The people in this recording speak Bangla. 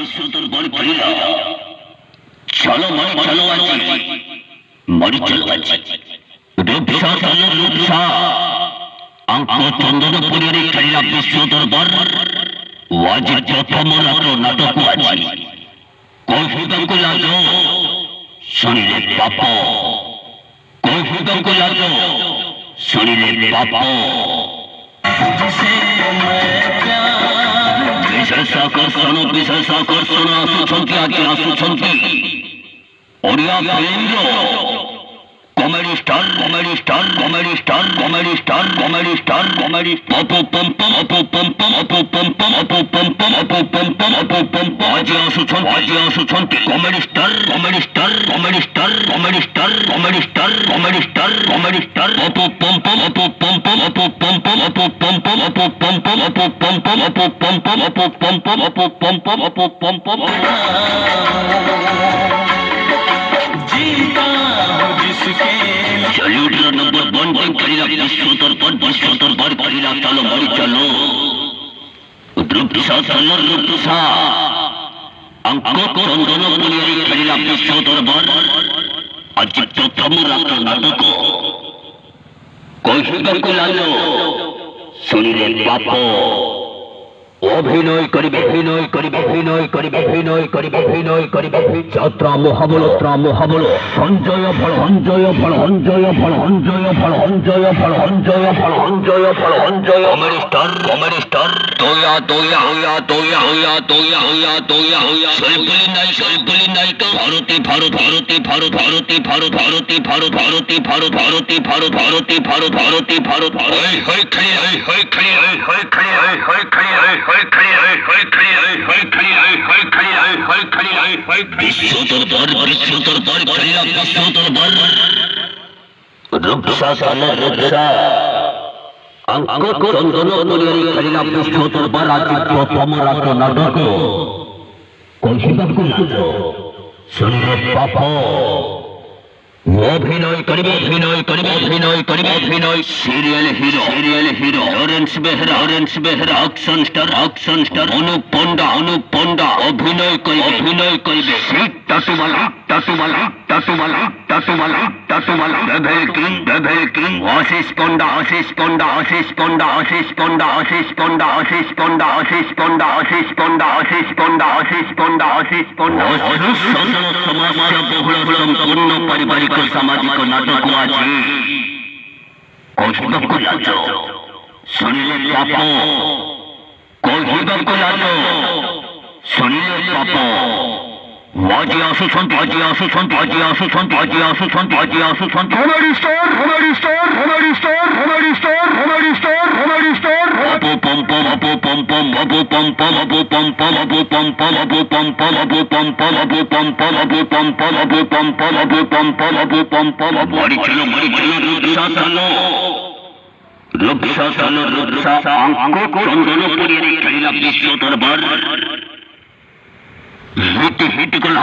বিশ্বতর বড় পড়িলা চলো চলো আছে মরি চলো আছে রূপসা চলো রূপসা অঙ্ক চন্দ্রপুরের খেলা বিশ্বতর বড় ওয়াজিব প্রথম নাটক আছে কৌফিকঙ্কু লাজো শুনিলে পাপ কৌফিকঙ্কু লাজো শুনিলে পাপ বিশেষ আকর্ষণ আসুছন্তি আগে আসুছন্তি ওড়িয়া ফিল্মর comedy star comedy star comedy star comedy star comedy star comedy Apu Pompom Apu Pompom Apu Pompom Apu Pompom Apu Pompom Apu Pompom আজে আসুছন্তি comedy star comedy star comedy star comedy star comedy star comedy star comedy star Apu Pompom Apu Pompom Apu Pompom Apu Pompom Apu Pompom Apu Pompom Apu Pompom Apu Pompom Apu Pompom Apu Pompom salute number 1 team Karila विश्वतर पर करीला चलो मरी चलो रूपसा चलो रूपसा अंको चंदन पुलियारी करीला विश्वतर पर आज प्रथम रात्र नाटक कौशिकंकु लाजो सुनिले पाप অভিনয় করিবে অভিনয় করিবে অভিনয় করিবে অভিনয় করিবে অভিনয় করিবে যাত্রা মহাবল সঞ্জয় ফল সঞ্জয় ফল সঞ্জয় ফল সঞ্জয় ফল সঞ্জয় ফল সঞ্জয় ফল সঞ্জয় ফল সঞ্জয় কমেডি স্টার তোয়া তোয়া হোয়া তোয়া হোয়া তোয়া হোয়া তোয়া হোয়া সলবলি নায়িকা ভারতী ভারত ভারতী ভারত ভারতী ভারত ভারতী ভারত ভারতী ভারত ভারতী ভারত ভারতী ভারত ভারতী ভারত হয় হয় খালি হয় খালি হয় খালি হয় খালি বিশ্বতর পর খেলা বিশ্বতর বর রূপসা চলো রূপসা অঙ্ক চন্দন পুলিয়ারি খেলা বিশ্বতর বর আজ প্রথম রাত্র নাটক কৌশিকঙ্কু লাজো শুনিলে পাপ অভিনয় করিবে অভিনয় করিবে অভিনয় করিবে অভিনয় serial hero Lawrence Behera action star Anup panda অভিনয় করিবে টাটুবালা বেভেল কিং আশিস পন্ডা সমস্যা বহুল সম্পূর্ণ পারিবারিক সামাজিক নাটক আছে কৌশিকঙ্কু লাজো শুনিলে পাপ কৌশিকঙ্কু লাজো শুনিলে পাপ আজি আসুছন্তি কমেডি স্টার অপু পম্পম অপু পম্পম অপু পম্পম অপু পম্পম অপু পম্পম অপু পম্পম অপু পম্পম অপু পম্পম অপু পম্পম অপু পম্পম অপু পম্পম অপু পম্পম মরি চলো রূপসা চলো রূপসা অঙ্ক চন্দন পুরিয়ারি খেলা বিশ্বতর বর হিট কল